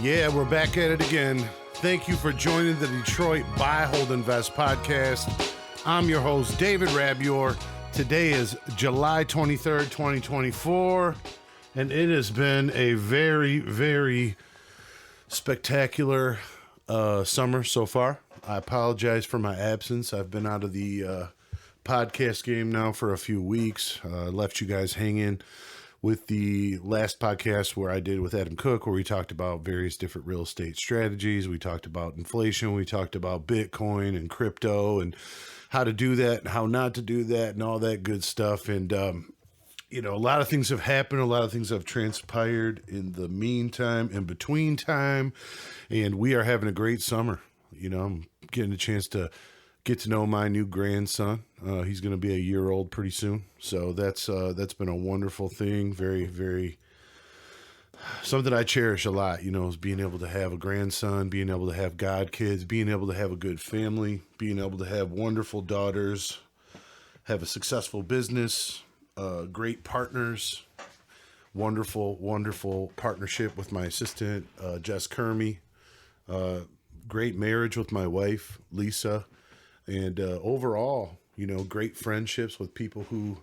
Yeah, we're back at it again. Thank you for joining the Detroit Buy, Hold, Invest podcast. I'm your host, David Rabior. Today is July 23rd, 2024, and it has been a very, very spectacular summer so far. I apologize for my absence. I've been out of the podcast game now for a few weeks. Left you guys hanging with the last podcast where I did with Adam Cook, where we talked about various different real estate strategies. We talked about inflation. We talked about Bitcoin and crypto and how to do that and how not to do that and all that good stuff. And, a lot of things have happened. A lot of things have transpired in the meantime, in between time. And we are having a great summer. I'm getting a chance to get to know my new grandson. He's going to be a year old pretty soon. So that's been a wonderful thing. Very, very something I cherish a lot, is being able to have a grandson, being able to have god kids, being able to have a good family, being able to have wonderful daughters, have a successful business, great partners, wonderful, wonderful partnership with my assistant, Jess Kermy, great marriage with my wife, Lisa. And overall, great friendships with people who,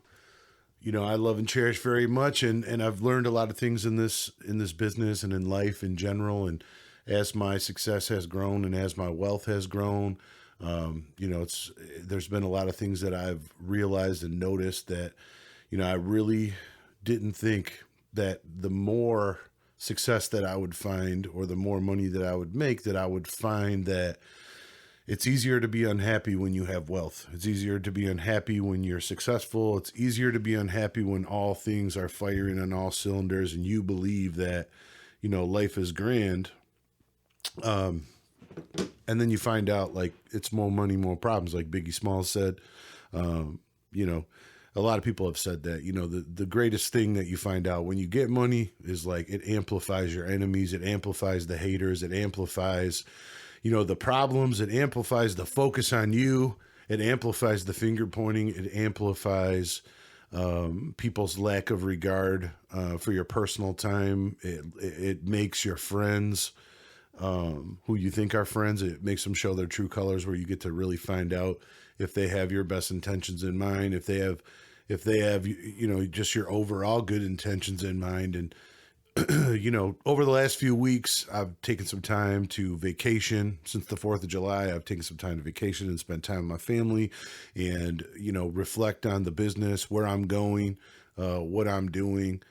I love and cherish very much. And I've learned a lot of things in this business and in life in general. And as my success has grown and as my wealth has grown, there's been a lot of things that I've realized and noticed that, I really didn't think that the more success that I would find or the more money that I would make, that I would find that it's easier to be unhappy when you have wealth. It's easier to be unhappy when you're successful. It's easier to be unhappy when all things are firing on all cylinders and you believe that, life is grand. And then you find out like it's more money, more problems, like Biggie Smalls said. A lot of people have said that, the greatest thing that you find out when you get money is like it amplifies your enemies. It amplifies the haters. It amplifies the problems. It amplifies the focus on you. It amplifies the finger pointing. It amplifies people's lack of regard for your personal time. It makes your friends who you think are friends. It makes them show their true colors, where you get to really find out if they have your best intentions in mind, if they have just your overall good intentions in mind. And over the last few weeks, I've taken some time to vacation. Since the 4th of July, I've taken some time to vacation and spend time with my family and, reflect on the business, where I'm going, what I'm doing,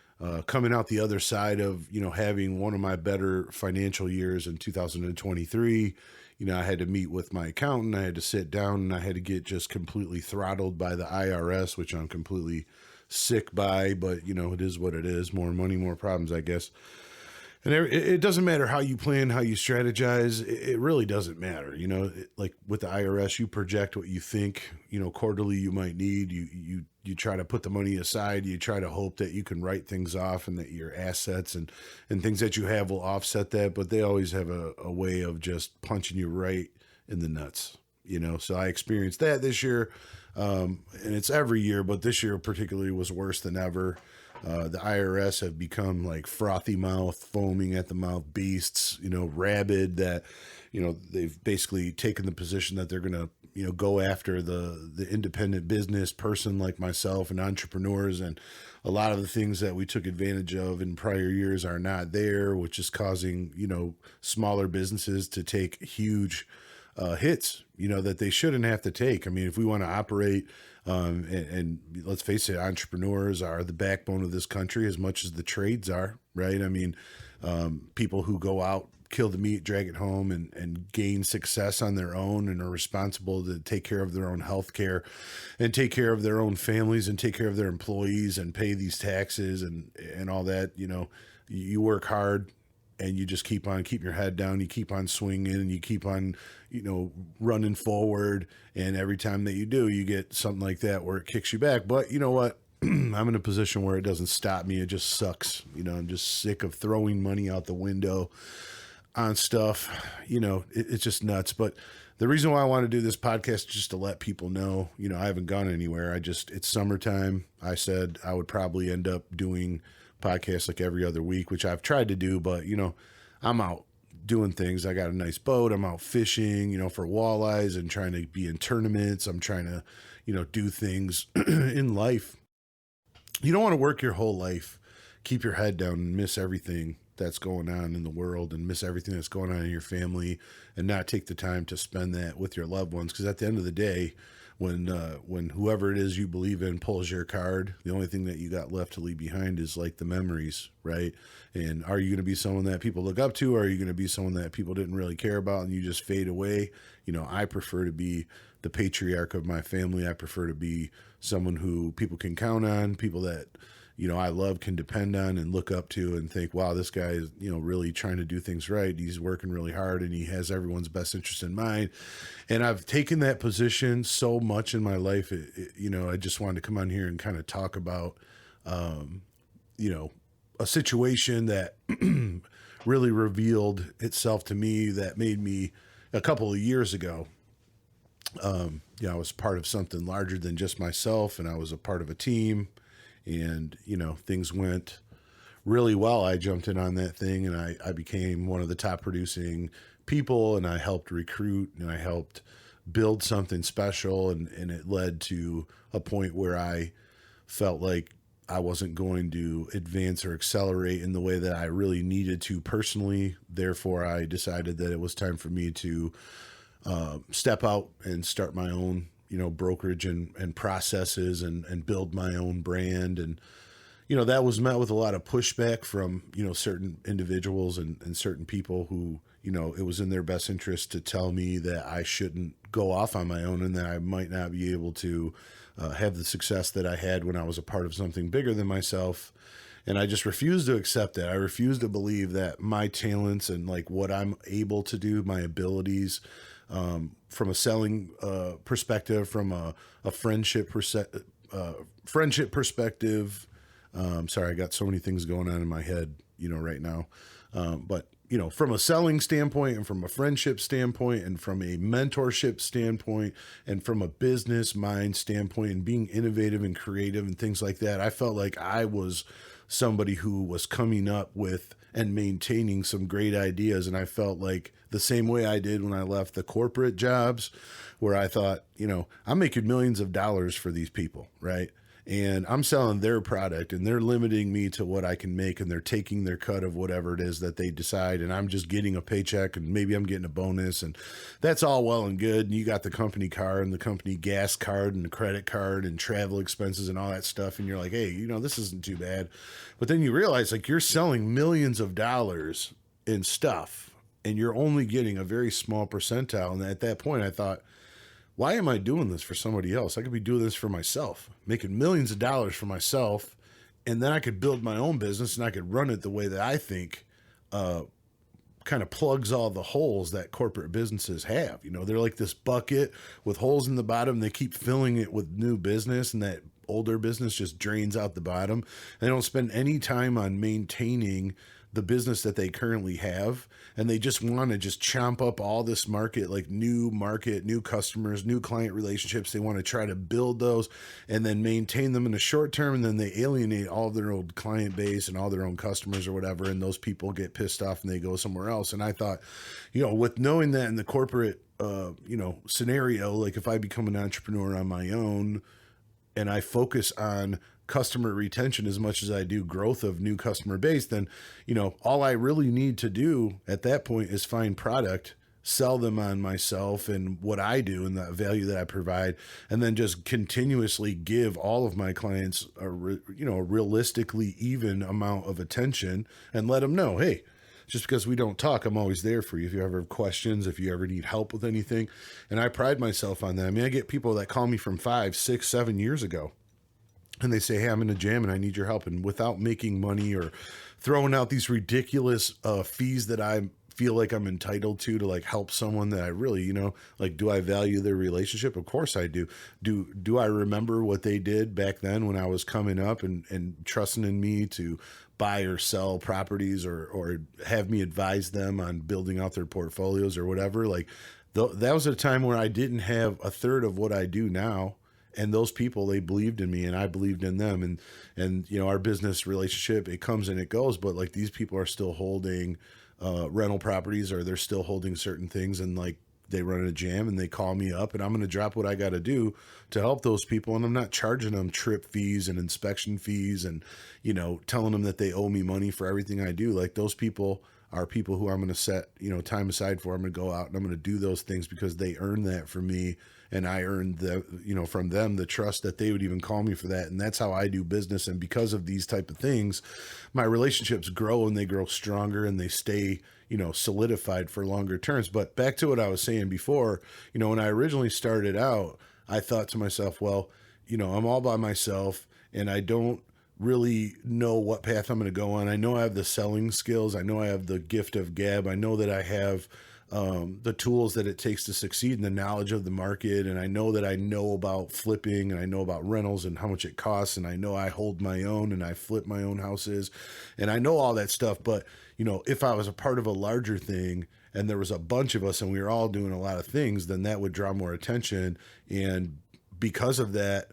coming out the other side of, having one of my better financial years in 2023. I had to meet with my accountant. I had to sit down and I had to get just completely throttled by the IRS, which I'm completely sick by, but it is what it is. More money, more problems, I guess. And it doesn't matter how you plan, how you strategize. It really doesn't matter. Like with the IRS, you project what you think, quarterly you might need. You try to put the money aside. You try to hope that you can write things off and that your assets and things that you have will offset that. But they always have a way of just punching you right in the nuts. So I experienced that this year. And it's every year, but this year particularly was worse than ever. The IRS have become like frothy mouth, foaming at the mouth beasts, rabid, that, they've basically taken the position that they're going to, go after the independent business person like myself and entrepreneurs. And a lot of the things that we took advantage of in prior years are not there, which is causing, smaller businesses to take huge hits, that they shouldn't have to take. I mean, if we want to operate, and let's face it, entrepreneurs are the backbone of this country as much as the trades are, right? I mean, people who go out, kill the meat, drag it home, and gain success on their own and are responsible to take care of their own health care and take care of their own families and take care of their employees and pay these taxes and all that. You work hard and you just keep your head down, you keep on swinging, and you keep on, running forward. And every time that you do, you get something like that where it kicks you back. But you know what? I'm in a position where it doesn't stop me. It just sucks. I'm just sick of throwing money out the window on stuff. It's just nuts. But the reason why I want to do this podcast is just to let people know, I haven't gone anywhere. It's summertime. I said I would probably end up doing podcasts like every other week, which I've tried to do, but I'm out. doing things. I got a nice boat. I'm out fishing, for walleyes and trying to be in tournaments. I'm trying to, do things in life. You don't want to work your whole life, keep your head down and miss everything that's going on in the world and miss everything that's going on in your family and not take the time to spend that with your loved ones. Because at the end of the day, when whoever it is you believe in pulls your card, the only thing that you got left to leave behind is like the memories, right? And are you going to be someone that people look up to, or are you going to be someone that people didn't really care about and you just fade away? I prefer to be the patriarch of my family. I prefer to be someone who people can count on, people that I love, can depend on and look up to and think, wow, this guy is, really trying to do things right. He's working really hard and he has everyone's best interest in mind. And I've taken that position so much in my life. I just wanted to come on here and kind of talk about, a situation that really revealed itself to me that made me a couple of years ago. I was part of something larger than just myself, and I was a part of a team. And, things went really well. I jumped in on that thing and I became one of the top producing people, and I helped recruit and I helped build something special. And it led to a point where I felt like I wasn't going to advance or accelerate in the way that I really needed to personally. Therefore, I decided that it was time for me to step out and start my own brokerage and processes and build my own brand. And, that was met with a lot of pushback from, certain individuals and certain people who, it was in their best interest to tell me that I shouldn't go off on my own and that I might not be able to have the success that I had when I was a part of something bigger than myself. And I just refused to accept that. I refused to believe that my talents and like what I'm able to do, my abilities, from a selling perspective, from a friendship perspective. Sorry, I got so many things going on in my head, right now. But from a selling standpoint and from a friendship standpoint and from a mentorship standpoint and from a business mind standpoint and being innovative and creative and things like that, I felt like I was somebody who was coming up with and maintaining some great ideas. And I felt like the same way I did when I left the corporate jobs, where I thought, I'm making millions of dollars for these people, right? And I'm selling their product and they're limiting me to what I can make, and they're taking their cut of whatever it is that they decide. And I'm just getting a paycheck and maybe I'm getting a bonus, and that's all well and good. And you got the company car and the company gas card and the credit card and travel expenses and all that stuff. And you're like, hey, this isn't too bad. But then you realize like you're selling millions of dollars in stuff and you're only getting a very small percentile. And at that point I thought, why am I doing this for somebody else? I could be doing this for myself, making millions of dollars for myself, and then I could build my own business and I could run it the way that I think kind of plugs all the holes that corporate businesses have. They're like this bucket with holes in the bottom. They keep filling it with new business, and that older business just drains out the bottom. They don't spend any time on maintaining the business that they currently have, and they just want to just chomp up all this market, like new market, new customers, new client relationships. They want to try to build those and then maintain them in the short term, and then they alienate all of their old client base and all their own customers or whatever, and those people get pissed off and they go somewhere else. And I thought, with knowing that in the corporate scenario, like if I become an entrepreneur on my own and I focus on customer retention as much as I do growth of new customer base, then, all I really need to do at that point is find product, sell them on myself and what I do and the value that I provide, and then just continuously give all of my clients a realistically even amount of attention and let them know, hey, just because we don't talk, I'm always there for you. If you ever have questions, if you ever need help with anything. And I pride myself on that. I mean, I get people that call me from 5, 6, 7 years ago, and they say, hey, I'm in a jam and I need your help. And without making money or throwing out these ridiculous fees that I feel like I'm entitled to like help someone that I really, like, do I value their relationship? Of course I do. Do I remember what they did back then when I was coming up and trusting in me to buy or sell properties or have me advise them on building out their portfolios or whatever? Like that was a time where I didn't have a third of what I do now. And those people, they believed in me and I believed in them. And, you know, our business relationship, it comes and it goes, but like these people are still holding rental properties, or they're still holding certain things. And like, they run a jam and they call me up, and I'm going to drop what I got to do to help those people. And I'm not charging them trip fees and inspection fees and, you know, telling them that they owe me money for everything I do. Like, those people are people who I'm going to set, you know, time aside for. I'm going to go out and I'm going to do those things because they earned that from me. And I earned you know, from them the trust that they would even call me for that. And that's how I do business. And because of these type of things, my relationships grow and they grow stronger and they stay, you know, solidified for longer terms. But back to what I was saying before, you know, when I originally started out, I thought to myself, well, you know, I'm all by myself and I don't really know what path I'm going to go on. I know I have the selling skills. I know I have the gift of gab. I know that I have the tools that it takes to succeed in the knowledge of the market. And I know that I know about flipping, and I know about rentals and how much it costs. And I know I hold my own and I flip my own houses, and I know all that stuff. But, you know, if I was a part of a larger thing and there was a bunch of us and we were all doing a lot of things, then that would draw more attention. And because of that,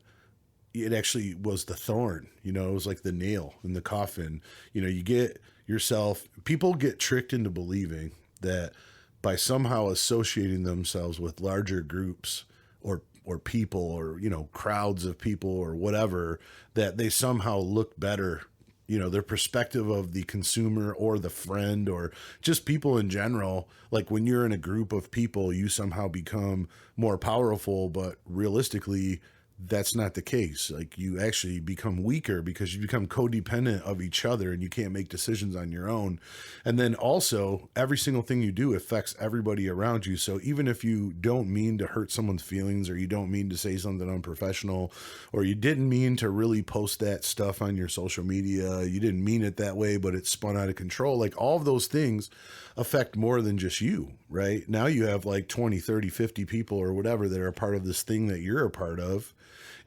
it actually was the thorn, you know, it was like the nail in the coffin. You know, you get yourself, people get tricked into believing that by somehow associating themselves with larger groups or people, or, you know, crowds of people or whatever, that they somehow look better. You know, their perspective of the consumer or the friend or just people in general. Like, when you're in a group of people, you somehow become more powerful, but realistically, that's not the case. Like, you actually become weaker because you become codependent of each other and you can't make decisions on your own. And then also, every single thing you do affects everybody around you. So even if you don't mean to hurt someone's feelings, or you don't mean to say something unprofessional, or you didn't mean to really post that stuff on your social media, you didn't mean it that way, but it spun out of control. Like, all of those things affect more than just you, right? Now you have like 20, 30, 50 people or whatever that are a part of this thing that you're a part of.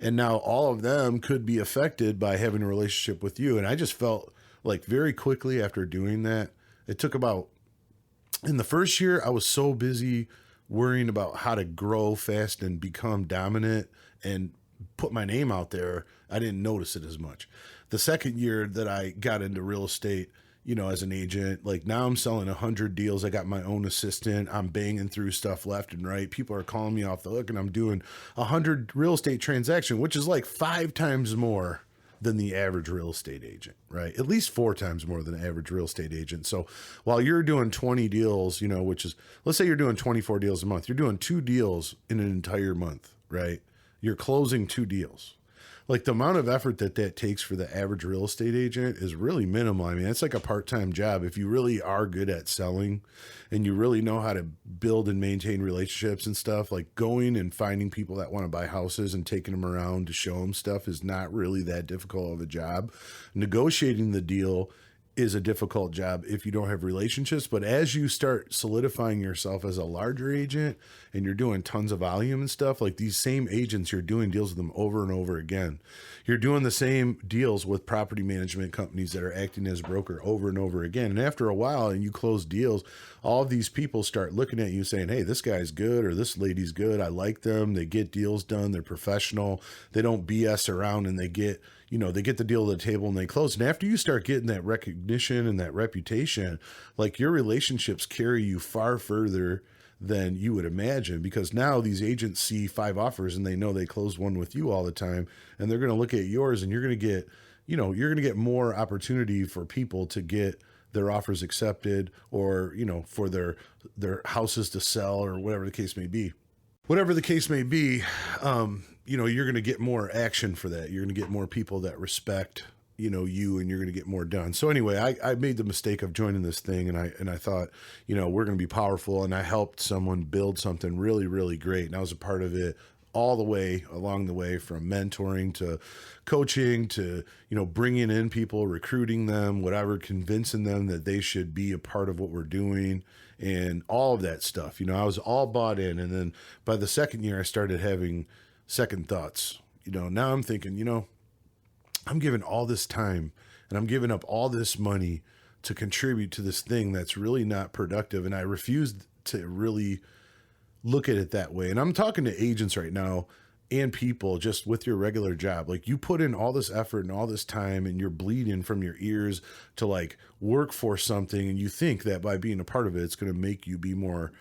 And now all of them could be affected by having a relationship with you. And I just felt like very quickly after doing that, it took about, in the first year, I was so busy worrying about how to grow fast and become dominant and put my name out there, I didn't notice it as much. The second year that I got into real estate, you know, as an agent, like, now I'm selling 100 deals. I got my own assistant. I'm banging through stuff left and right. People are calling me off the hook, and I'm doing 100 real estate transaction, which is like 5 times more than the average real estate agent, right? At least 4 times more than the average real estate agent. So while you're doing 20 deals, you know, which is, let's say you're doing 24 deals a month, you're doing 2 deals in an entire month, right? You're closing 2 deals. Like, the amount of effort that takes for the average real estate agent is really minimal. I mean, it's like a part-time job. If you really are good at selling and you really know how to build and maintain relationships and stuff, like, going and finding people that want to buy houses and taking them around to show them stuff is not really that difficult of a job. Negotiating the deal is a difficult job if you don't have relationships. But as you start solidifying yourself as a larger agent and you're doing tons of volume and stuff, like, these same agents, you're doing deals with them over and over again. You're doing the same deals with property management companies that are acting as broker over and over again. And after a while, and you close deals, all of these people start looking at you saying, hey, this guy's good, or this lady's good. I like them. They get deals done. They're professional. They don't BS around, and they get, you know, they get the deal to the table and they close. And after you start getting that recognition and that reputation, like, your relationships carry you far further than you would imagine, because now these agents see 5 offers and they know they closed one with you all the time, and they're going to look at yours, and you're going to get, you know, you're going to get more opportunity for people to get their offers accepted, or, you know, for their houses to sell, or whatever the case may be. Whatever the case may be, you know, you're going to get more action for that. You're going to get more people that respect, you know, you, and you're going to get more done. So anyway, I made the mistake of joining this thing, and I thought, you know, we're going to be powerful, and I helped someone build something really, really great. And I was a part of it all the way along the way, from mentoring to coaching to, you know, bringing in people, recruiting them, whatever, convincing them that they should be a part of what we're doing, and all of that stuff. You know, I was all bought in. And then by the second year, I started having second thoughts. You know, now I'm thinking, you know, I'm giving all this time and I'm giving up all this money to contribute to this thing that's really not productive. And I refused to really look at it that way. And I'm talking to agents right now, and people just with your regular job. Like you put in all this effort and all this time and you're bleeding from your ears to like work for something. And you think that by being a part of it, it's going to make you be more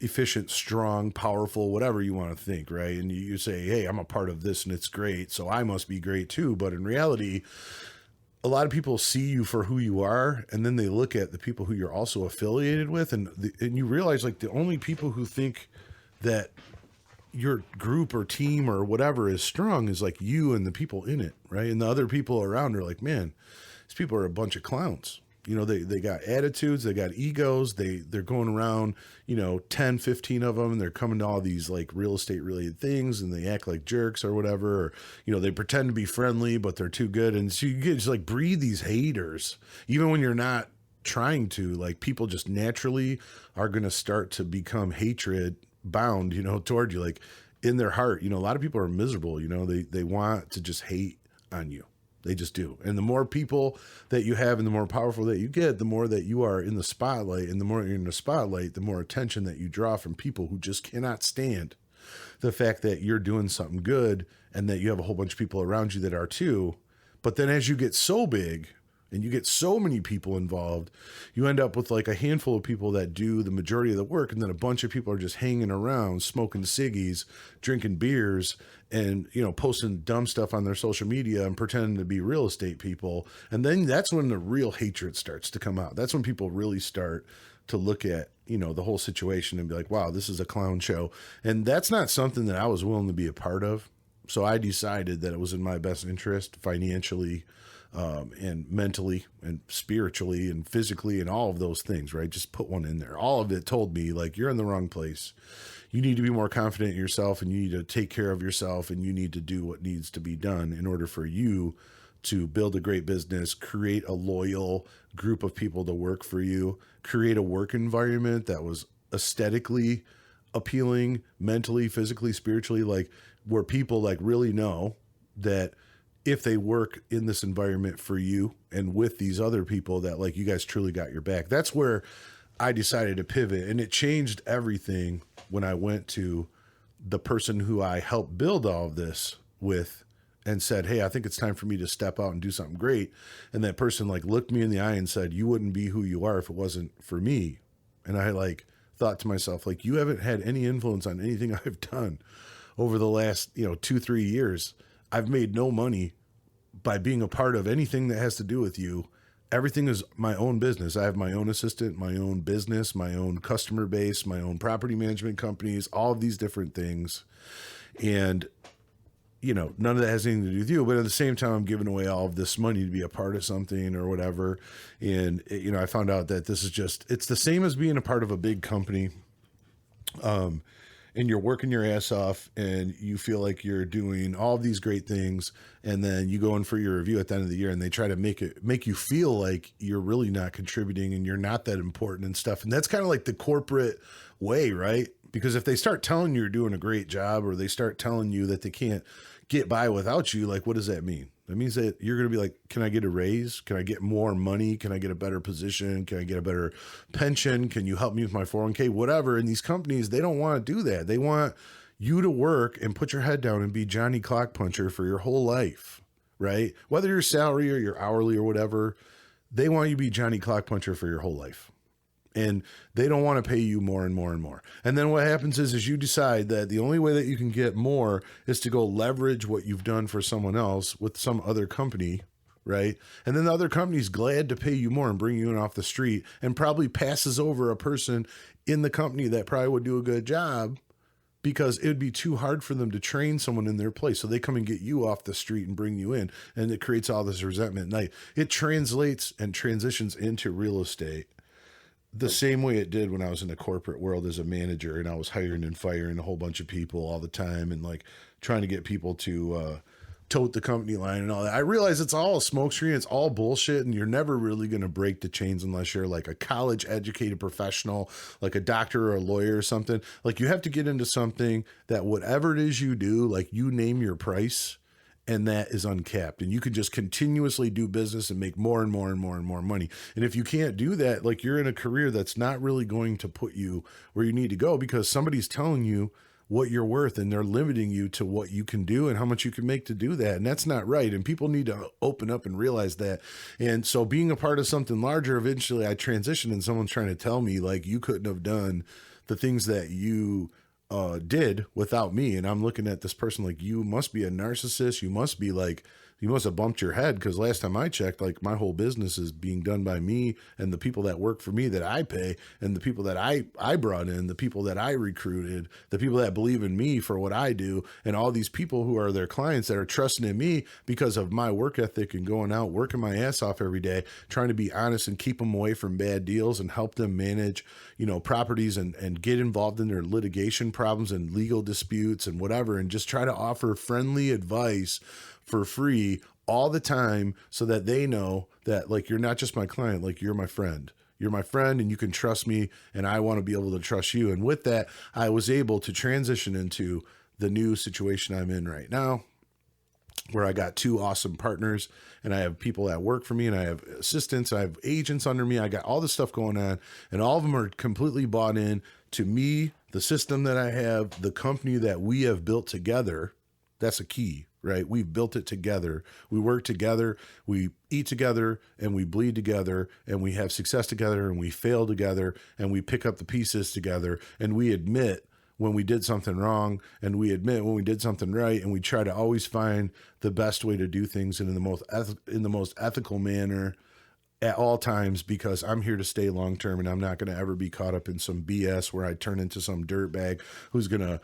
efficient, strong, powerful, whatever you want to think. Right. And you say, hey, I'm a part of this and it's great, so I must be great too. But in reality, a lot of people see you for who you are, and then they look at the people who you're also affiliated with, and you realize like the only people who think that your group or team or whatever is strong is like you and the people in it, right? And the other people around are like, man, these people are a bunch of clowns. You know, they got attitudes, they got egos, they're going around, 10, 15 of them, and they're coming to all these like real estate related things, and they act like jerks or whatever, or, they pretend to be friendly, but they're too good. And so you get just like breed these haters, even when you're not trying to. Like people just naturally are going to start to become hatred bound, toward you, like in their heart. A lot of people are miserable, they want to just hate on you. They just do. And the more people that you have and the more powerful that you get, the more that you are in the spotlight. And the more you're in the spotlight, the more attention that you draw from people who just cannot stand the fact that you're doing something good and that you have a whole bunch of people around you that are too. But then as you get so big and you get so many people involved, you end up with like a handful of people that do the majority of the work. And then a bunch of people are just hanging around, smoking ciggies, drinking beers, and, posting dumb stuff on their social media and pretending to be real estate people. And then that's when the real hatred starts to come out. That's when people really start to look at, the whole situation and be like, wow, this is a clown show. And that's not something that I was willing to be a part of. So I decided that it was in my best interest financially, and mentally and spiritually and physically and all of those things, right? Just put one in there. All of it told me like, you're in the wrong place. You need to be more confident in yourself, and you need to take care of yourself, and you need to do what needs to be done in order for you to build a great business, create a loyal group of people to work for you, create a work environment that was aesthetically appealing, mentally, physically, spiritually, like where people like really know that if they work in this environment for you and with these other people, that like you guys truly got your back. That's where I decided to pivot, and it changed everything when I went to the person who I helped build all of this with and said, hey, I think it's time for me to step out and do something great. And that person like looked me in the eye and said, you wouldn't be who you are if it wasn't for me. And I like thought to myself, like, you haven't had any influence on anything I've done over the last, 2-3 years. I've made no money by being a part of anything that has to do with you. Everything is my own business. I have my own assistant, my own business, my own customer base, my own property management companies, all of these different things. And, none of that has anything to do with you. But at the same time, I'm giving away all of this money to be a part of something or whatever. And, I found out that this is it's the same as being a part of a big company. And you're working your ass off and you feel like you're doing all of these great things. And then you go in for your review at the end of the year and they try to make you feel like you're really not contributing and you're not that important and stuff. And that's kind of like the corporate way, right? Because if they start telling you you're doing a great job, or they start telling you that they can't get by without you, like, what does that mean? That means that you're going to be like, can I get a raise? Can I get more money? Can I get a better position? Can I get a better pension? Can you help me with my 401k? Whatever. And these companies, they don't want to do that. They want you to work and put your head down and be Johnny Clock Puncher for your whole life, right? Whether you're salary or you're hourly or whatever, they want you to be Johnny Clock Puncher for your whole life. And they don't want to pay you more and more and more. And then what happens is you decide that the only way that you can get more is to go leverage what you've done for someone else with some other company, right? And then the other company's glad to pay you more and bring you in off the street, and probably passes over a person in the company that probably would do a good job, because it would be too hard for them to train someone in their place. So they come and get you off the street and bring you in, and it creates all this resentment. And it translates and transitions into real estate the same way it did when I was in the corporate world as a manager, and I was hiring and firing a whole bunch of people all the time and like trying to get people to tote the company line and all that. I realize it's all a smokescreen. It's all bullshit. And you're never really going to break the chains unless you're like a college educated professional, like a doctor or a lawyer or something. Like you have to get into something that whatever it is you do, like you name your price, and that is uncapped, and you can just continuously do business and make more and more and more and more money. And if you can't do that, like you're in a career that's not really going to put you where you need to go, because somebody's telling you what you're worth, and they're limiting you to what you can do and how much you can make to do that. And that's not right. And people need to open up and realize that. And so being a part of something larger, eventually I transitioned and someone's trying to tell me like, you couldn't have done the things that you did without me. And I'm looking at this person like, you must be a narcissist. You must be like, you must have bumped your head, because last time I checked, like my whole business is being done by me and the people that work for me that I pay, and the people that I brought in, the people that I recruited, the people that believe in me for what I do, and all these people who are their clients that are trusting in me because of my work ethic and going out, working my ass off every day, trying to be honest and keep them away from bad deals and help them manage, properties and get involved in their litigation problems and legal disputes and whatever, and just try to offer friendly advice for free all the time, so that they know that like, you're not just my client, like you're my friend. You're my friend and you can trust me, and I want to be able to trust you. And with that, I was able to transition into the new situation I'm in right now, where I got 2 awesome partners, and I have people that work for me, and I have assistants, I have agents under me. I got all this stuff going on, and all of them are completely bought in to me, the system that I have, the company that we have built together. That's a key, right? We've built it together. We work together, we eat together, and we bleed together, and we have success together, and we fail together, and we pick up the pieces together, and we admit when we did something wrong, and we admit when we did something right, and we try to always find the best way to do things and in the most ethical manner at all times, because I'm here to stay long term, and I'm not going to ever be caught up in some BS where I turn into some dirtbag who's going to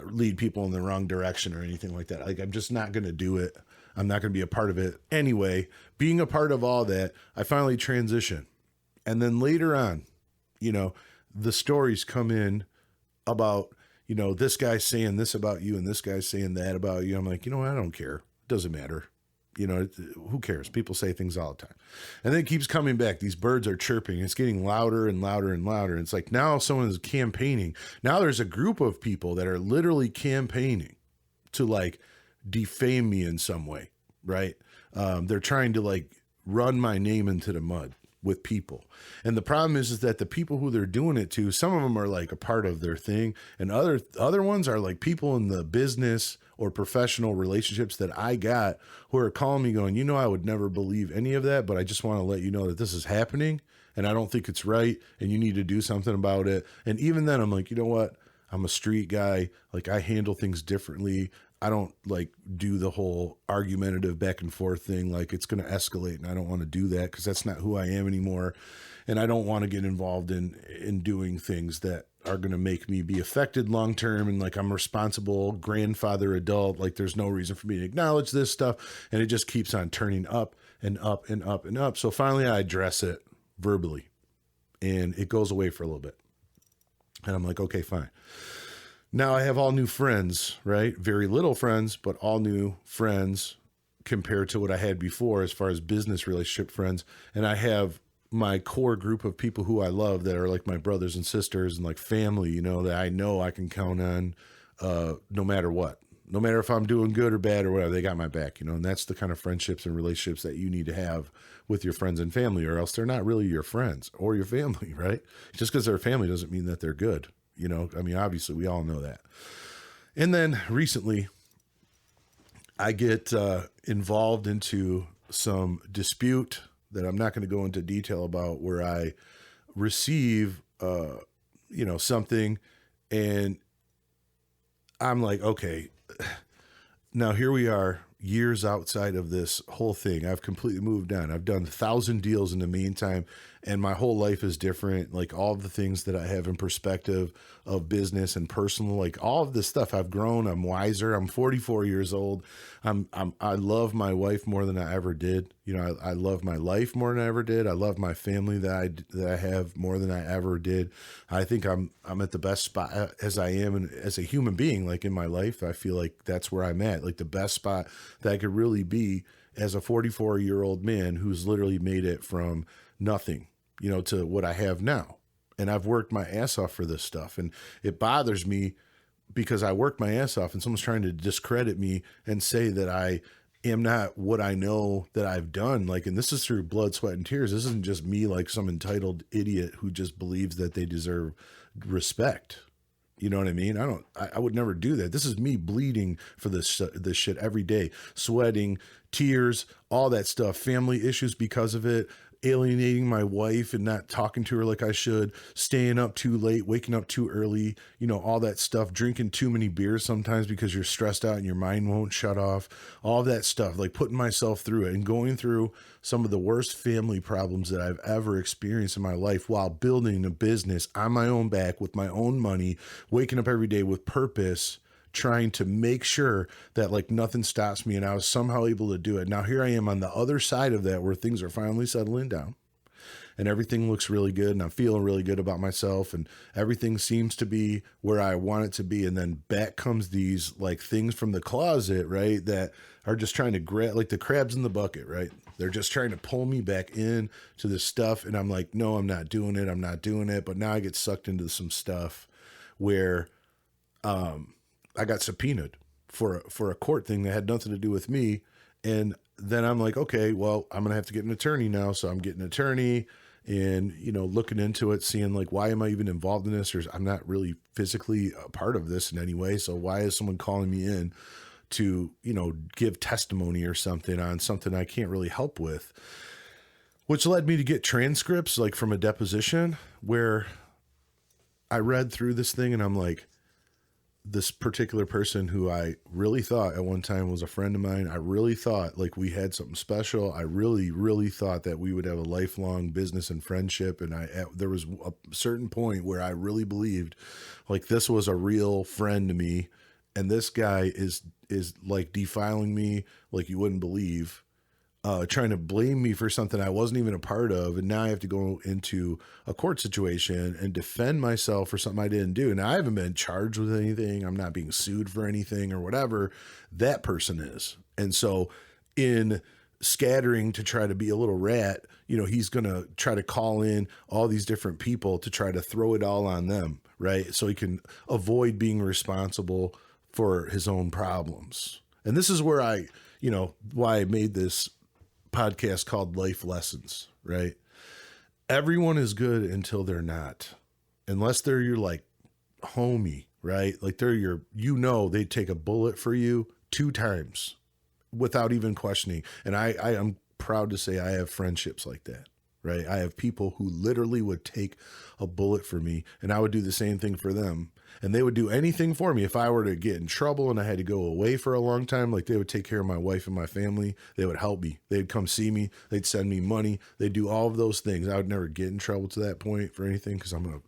lead people in the wrong direction or anything like that. Like, I'm just not going to do it. I'm not going to be a part of it. Anyway, being a part of all that, I finally transition. And then later on, the stories come in about, this guy's saying this about you and this guy's saying that about you. I'm like, I don't care. It doesn't matter. Who cares? People say things all the time. And then it keeps coming back. These birds are chirping. It's getting louder and louder and louder. It's like now someone is campaigning. Now there's a group of people that are literally campaigning to like defame me in some way, right? They're trying to like run my name into the mud with people. And the problem is that the people who they're doing it to, some of them are like a part of their thing, and other ones are like people in the business or professional relationships that I got who are calling me going, I would never believe any of that, but I just want to let you know that this is happening and I don't think it's right and you need to do something about it. And even then I'm like, you know what? I'm a street guy. Like, I handle things differently. I don't like do the whole argumentative back and forth thing. Like, it's going to escalate, and I don't want to do that because that's not who I am anymore. And I don't want to get involved in doing things that are going to make me be affected long term. And like, I'm a responsible grandfather adult. Like, there's no reason for me to acknowledge this stuff. And it just keeps on turning up and up and up and up. So finally I address it verbally, and it goes away for a little bit. And I'm like, okay, fine. Now I have all new friends, right? Very little friends, but all new friends compared to what I had before as far as business relationship friends. And I have my core group of people who I love that are like my brothers and sisters and like family, that I know I can count on no matter what. No matter if I'm doing good or bad or whatever, they got my back, and that's the kind of friendships and relationships that you need to have with your friends and family, or else they're not really your friends or your family, right? Just because they're family doesn't mean that they're good. Obviously we all know that. And then recently I get involved into some dispute that I'm not going to go into detail about, where I receive, something, and I'm like, okay, now here we are years outside of this whole thing. I've completely moved on. I've done 1,000 deals in the meantime, and my whole life is different. Like, all of the things that I have in perspective of business and personal, like all of this stuff, I've grown. I'm wiser. I'm 44 years old. I love my wife more than I ever did. I love my life more than I ever did. I love my family that I have more than I ever did. I think I'm at the best spot as I am, and as a human being, like in my life, I feel like that's where I'm at, like the best spot that I could really be as a 44-year-old man who's literally made it from nothing, to what I have now. And I've worked my ass off for this stuff. And it bothers me because I worked my ass off and someone's trying to discredit me and say that I am not what I know that I've done. Like, and this is through blood, sweat, and tears. This isn't just me like some entitled idiot who just believes that they deserve respect. You know what I mean? I would never do that. This is me bleeding for this shit every day, sweating, tears, all that stuff, family issues because of it, alienating my wife and not talking to her like I should, staying up too late, waking up too early, you know, all that stuff, drinking too many beers sometimes because you're stressed out and your mind won't shut off, all that stuff, like putting myself through it and going through some of the worst family problems that I've ever experienced in my life while building a business on my own back with my own money, waking up every day with purpose, trying to make sure that like nothing stops me, and I was somehow able to do it. Now here I am on the other side of that where things are finally settling down and everything looks really good and I'm feeling really good about myself and everything seems to be where I want it to be. And then back comes these like things from the closet, right, that are just trying to grab, like the crabs in the bucket, right? They're just trying to pull me back in to this stuff. And I'm like, no, I'm not doing it. I'm not doing it. But now I get sucked into some stuff where, I got subpoenaed for a court thing that had nothing to do with me. And then I'm like, okay, well, I'm going to have to get an attorney now. So I'm getting an attorney and, you know, looking into it, seeing like, why am I even involved in this? Or I'm not really physically a part of this in any way. So why is someone calling me in to, you know, give testimony or something on something I can't really help with? Which led me to get transcripts like from a deposition where I read through this thing and I'm like, this particular person who I really thought at one time was a friend of mine, I really thought like we had something special. I really, really thought that we would have a lifelong business and friendship. And there was a certain point where I really believed like this was a real friend to me. And this guy is like defiling me like you wouldn't believe, trying to blame me for something I wasn't even a part of. And now I have to go into a court situation and defend myself for something I didn't do. And I haven't been charged with anything. I'm not being sued for anything or whatever. That person is. And so in scattering to try to be a little rat, you know, he's going to try to call in all these different people to try to throw it all on them, right? So he can avoid being responsible for his own problems. And this is where why I made this podcast called Life Lessons, right? Everyone is good until they're not, unless they're your like homie, right? Like they're your, you know, they'd take a bullet for you 2 times without even questioning. And I am proud to say I have friendships like that, right? I have people who literally would take a bullet for me and I would do the same thing for them. And they would do anything for me. If I were to get in trouble and I had to go away for a long time, like they would take care of my wife and my family. They would help me. They'd come see me. They'd send me money. They'd do all of those things. I would never get in trouble to that point for anything because I'm an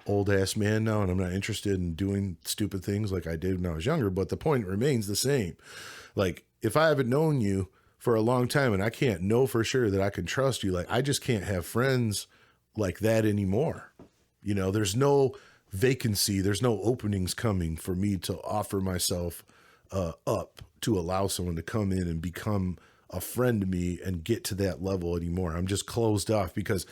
old ass man now and I'm not interested in doing stupid things like I did when I was younger. But the point remains the same. Like if I haven't known you for a long time and I can't know for sure that I can trust you, like I just can't have friends like that anymore. You know, there's no vacancy, there's no openings coming for me to offer myself up to allow someone to come in and become a friend to me and get to that level anymore. I'm just closed off because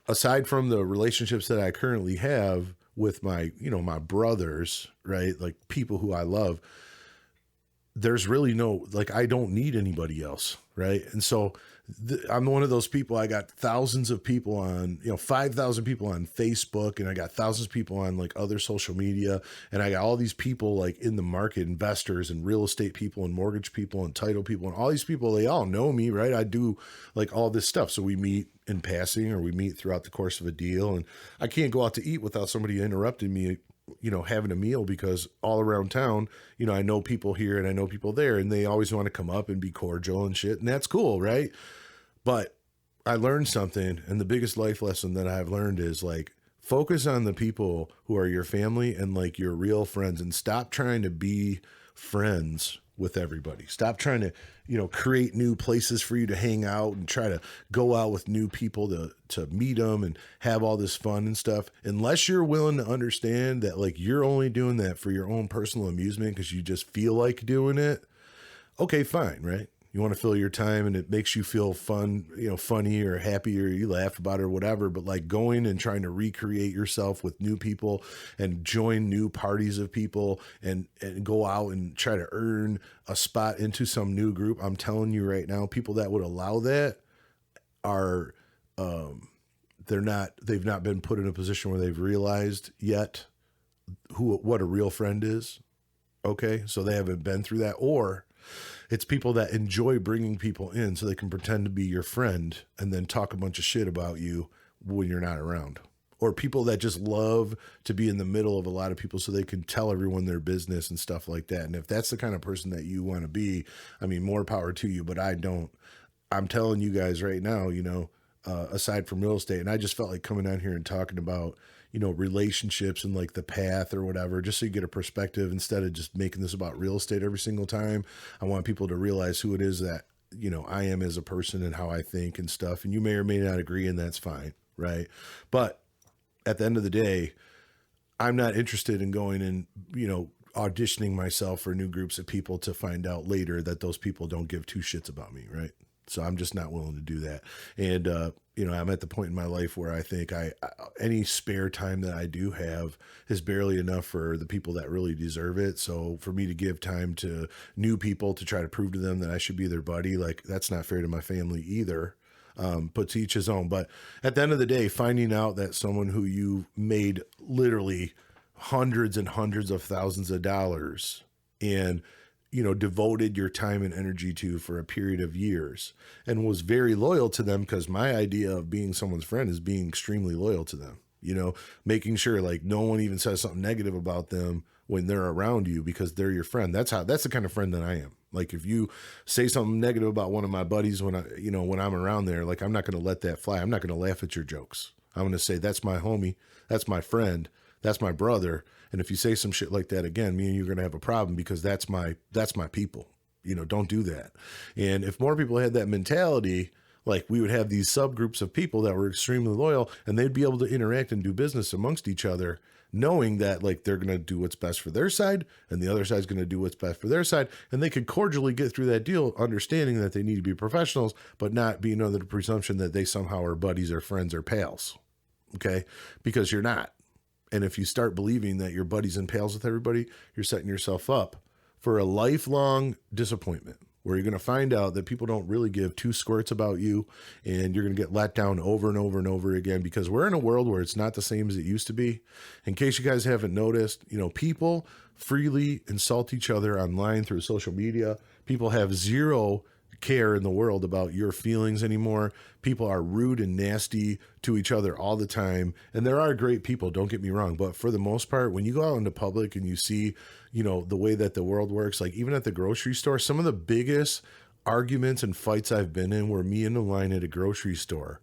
aside from the relationships that I currently have with my, you know, my brothers, right? Like people who I love, there's really no, like, I don't need anybody else. Right. And so I'm one of those people. I got thousands of people on, 5,000 people on Facebook, and I got thousands of people on like other social media. And I got all these people like in the market, investors and real estate people and mortgage people and title people and all these people, they all know me, right? I do like all this stuff. So we meet in passing or we meet throughout the course of a deal, and I can't go out to eat without somebody interrupting me, having a meal, because all around town, I know people here and I know people there, and they always want to come up and be cordial and shit. And that's cool. Right. But I learned something, and the biggest life lesson that I've learned is like, focus on the people who are your family and like your real friends, and stop trying to be friends with everybody. Stop trying to, create new places for you to hang out and try to go out with new people to meet them and have all this fun and stuff. Unless you're willing to understand that like you're only doing that for your own personal amusement because you just feel like doing it. Okay, fine, right? You want to fill your time and it makes you feel fun, funny or happy, or you laugh about it or whatever. But like going and trying to recreate yourself with new people and join new parties of people and go out and try to earn a spot into some new group. I'm telling you right now, people that would allow that are, they've not been put in a position where they've realized yet what a real friend is. Okay. So they haven't been through that, or it's people that enjoy bringing people in so they can pretend to be your friend and then talk a bunch of shit about you when you're not around. Or people that just love to be in the middle of a lot of people so they can tell everyone their business and stuff like that. And if that's the kind of person that you want to be, I mean, more power to you, but I don't. I'm telling you guys right now, aside from real estate, and I just felt like coming out here and talking about, relationships and like the path or whatever, just so you get a perspective instead of just making this about real estate every single time. I want people to realize who it is that, I am as a person and how I think and stuff. And you may or may not agree, and that's fine. Right. But at the end of the day, I'm not interested in going and, auditioning myself for new groups of people to find out later that those people don't give two shits about me. Right. So I'm just not willing to do that. And, I'm at the point in my life where I think any spare time that I do have is barely enough for the people that really deserve it. So for me to give time to new people to try to prove to them that I should be their buddy, like that's not fair to my family either. But to each his own. But at the end of the day, finding out that someone who you made literally hundreds and hundreds of thousands of dollars and, devoted your time and energy to for a period of years and was very loyal to them, because my idea of being someone's friend is being extremely loyal to them, making sure like no one even says something negative about them when they're around you because they're your friend. That's the kind of friend that I am. Like if you say something negative about one of my buddies when I'm around there, like I'm not going to let that fly. I'm not going to laugh at your jokes. I'm going to say, that's my homie. That's my friend. That's my brother. And if you say some shit like that again, me and you're going to have a problem, because that's my people. Don't do that. And if more people had that mentality, like we would have these subgroups of people that were extremely loyal, and they'd be able to interact and do business amongst each other, knowing that like they're going to do what's best for their side and the other side's going to do what's best for their side. And they could cordially get through that deal, understanding that they need to be professionals, but not being under the presumption that they somehow are buddies or friends or pals. Okay. Because you're not. And if you start believing that you're buddies and pals with everybody, you're setting yourself up for a lifelong disappointment, where you're going to find out that people don't really give two squirts about you, and you're going to get let down over and over and over again, because we're in a world where it's not the same as it used to be. In case you guys haven't noticed, people freely insult each other online through social media. People have zero care in the world about your feelings anymore. People are rude and nasty to each other all the time. And there are great people, don't get me wrong. But for the most part, when you go out into public and you see, the way that the world works, like even at the grocery store, some of the biggest arguments and fights I've been in were me in the line at a grocery store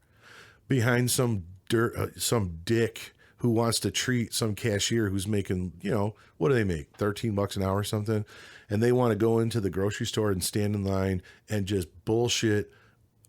behind some dick who wants to treat some cashier who's making, what do they make? $13 an hour or something. And they want to go into the grocery store and stand in line and just bullshit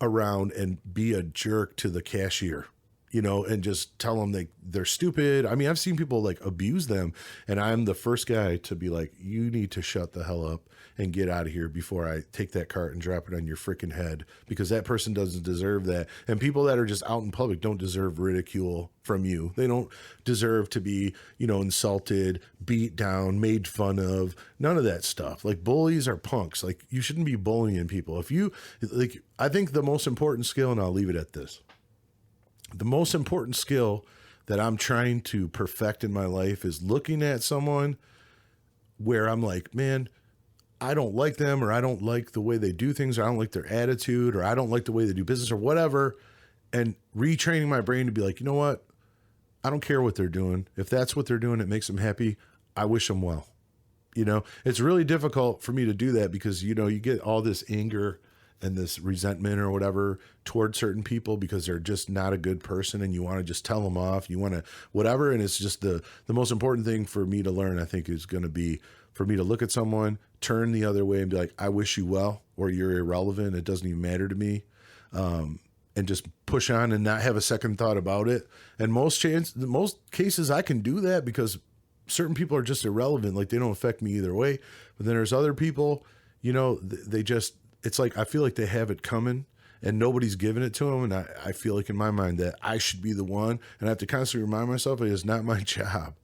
around and be a jerk to the cashier, and just tell them they're stupid. I mean, I've seen people like abuse them, and I'm the first guy to be like, you need to shut the hell up and get out of here before I take that cart and drop it on your freaking head, because that person doesn't deserve that. And people that are just out in public don't deserve ridicule from you. They don't deserve to be, insulted, beat down, made fun of, none of that stuff. Like bullies are punks. Like you shouldn't be bullying people. I think the most important skill, and I'll leave it at this, the most important skill that I'm trying to perfect in my life is looking at someone where I'm like, man, I don't like them, or I don't like the way they do things, or I don't like their attitude, or I don't like the way they do business or whatever. And retraining my brain to be like, you know what? I don't care what they're doing. If that's what they're doing, it makes them happy. I wish them well. It's really difficult for me to do that because, you get all this anger and this resentment or whatever toward certain people because they're just not a good person, and you want to just tell them off. You want to whatever. And it's just the most important thing for me to learn, I think, is going to be for me to look at someone, turn the other way and be like, I wish you well, or you're irrelevant. It doesn't even matter to me. And just push on and not have a second thought about it. And most cases I can do that because certain people are just irrelevant. Like they don't affect me either way. But then there's other people, they just, it's like, I feel like they have it coming and nobody's giving it to them. And I feel like in my mind that I should be the one, and I have to constantly remind myself it is not my job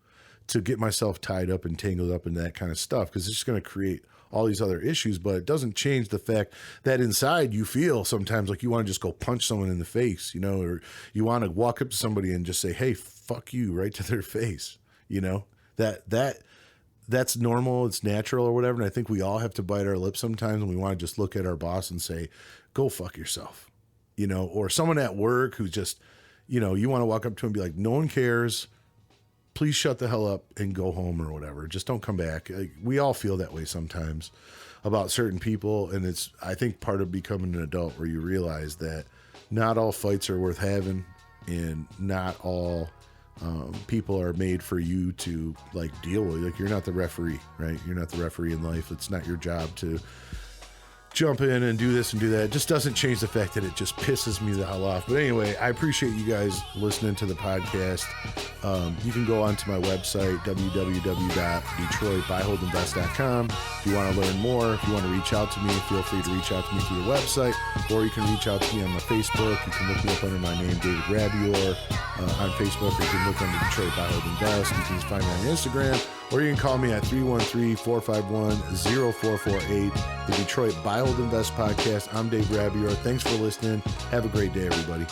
to get myself tied up and tangled up in that kind of stuff, because it's just going to create all these other issues. But it doesn't change the fact that inside you feel sometimes like you want to just go punch someone in the face, or you want to walk up to somebody and just say, hey, fuck you, right to their face. That's normal. It's natural or whatever. And I think we all have to bite our lips sometimes when we want to just look at our boss and say, go fuck yourself, or someone at work who's just, you want to walk up to him and be like, no one cares. Please shut the hell up and go home or whatever. Just don't come back. Like, we all feel that way sometimes about certain people. And it's, I think, part of becoming an adult where you realize that not all fights are worth having, and not all people are made for you to like deal with. Like, you're not the referee, right? You're not the referee in life. It's not your job to jump in and do this and do that. It just doesn't change the fact that it just pisses me the hell off. But anyway, I appreciate you guys listening to the podcast. You can go onto my website, www.detroitbuyholdinvest.com. If you want to learn more, if you want to reach out to me, feel free to reach out to me through the website, or you can reach out to me on my Facebook. You can look me up under my name, David Rabior, on Facebook, or you can look under Detroit Buy Hold Invest. You can find me on Instagram, or you can call me at 313-451-0448. The Detroit Buy Hold Invest podcast. I'm Dave Rabior. Thanks for listening. Have a great day, everybody.